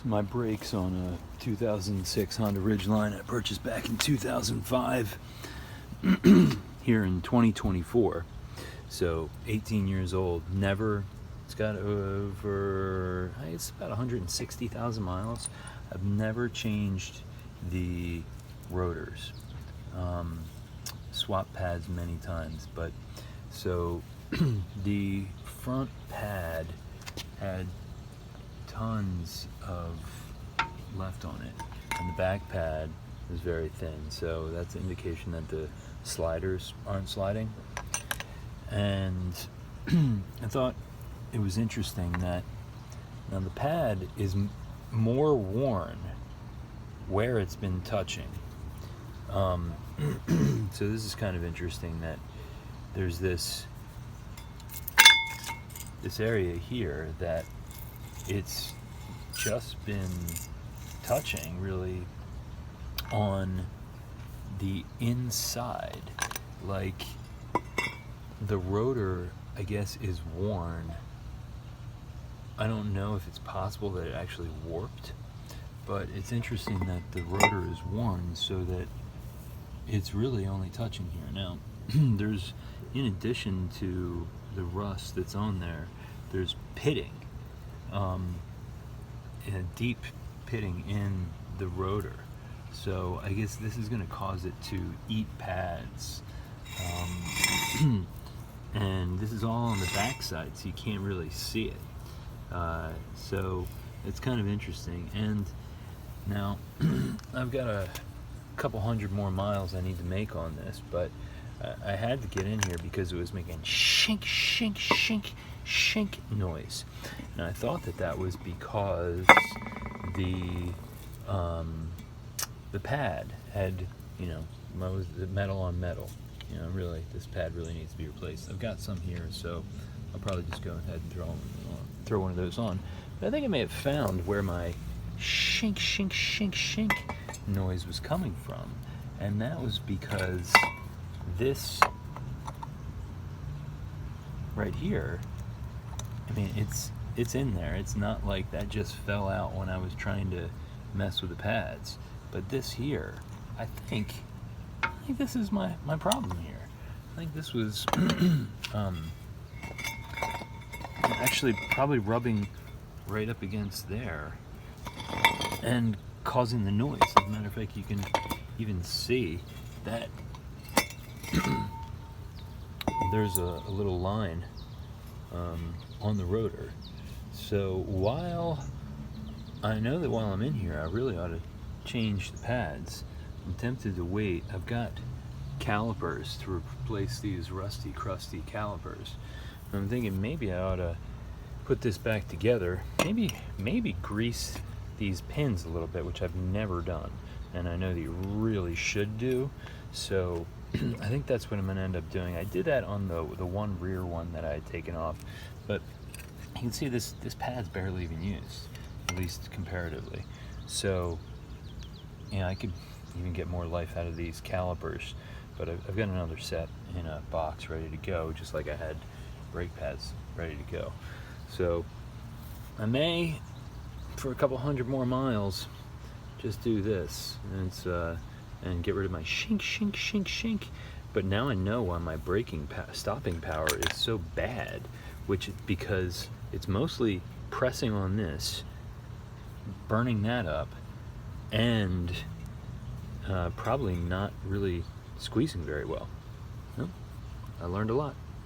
My brakes on a 2006 Honda Ridgeline I purchased back in 2005 here in 2024, so 18 years old. It's got it's about 160,000 miles. I've never changed the rotors, swap pads many times, but so the front pad had tons of left on it, and the back pad was very thin, so that's an indication that the sliders aren't sliding. And I thought it was interesting that now the pad is more worn where it's been touching. So this is kind of interesting that there's this area here that it's just been touching really on the inside, like the rotor, I guess, is worn. I don't know if it's possible that it actually warped, but it's interesting that the rotor is worn so that it's really only touching here. Now there's, in addition to the rust that's on there, there's pitting, a deep pitting in the rotor. So I guess this is going to cause it to eat pads. And this is all on the back side, so you can't really see it. So it's kind of interesting. And now I've got a couple hundred more miles I need to make on this, but I had to get in here because it was making shink, shink, shink, shink noise. And I thought that was because the pad had, the metal on metal. Really, this pad really needs to be replaced. I've got some here, so I'll probably just go ahead and throw one of those on. But I think I may have found where my shink, shink, shink, shink noise was coming from, and that was because this right here, I mean, it's in there. It's not like that just fell out when I was trying to mess with the pads. But this here, I think this is my problem here. I think this was actually probably rubbing right up against there and causing the noise. As a matter of fact, you can even see that there's a little line on the rotor. So while I know that while I'm in here, I really ought to change the pads, I'm tempted to wait. I've got calipers to replace these rusty, crusty calipers. I'm thinking maybe I ought to put this back together, maybe grease these pins a little bit, which I've never done, and I know that you really should do. So I think that's what I'm going to end up doing. I did that on the one rear one that I had taken off, but you can see this pad's barely even used, at least comparatively. So I could even get more life out of these calipers, but I've got another set in a box ready to go, just like I had brake pads ready to go. So I may, for a couple hundred more miles, just do this and get rid of my shink, shink, shink, shink. But now I know why my stopping power is so bad, because it's mostly pressing on this, burning that up, and probably not really squeezing very well. Well, I learned a lot.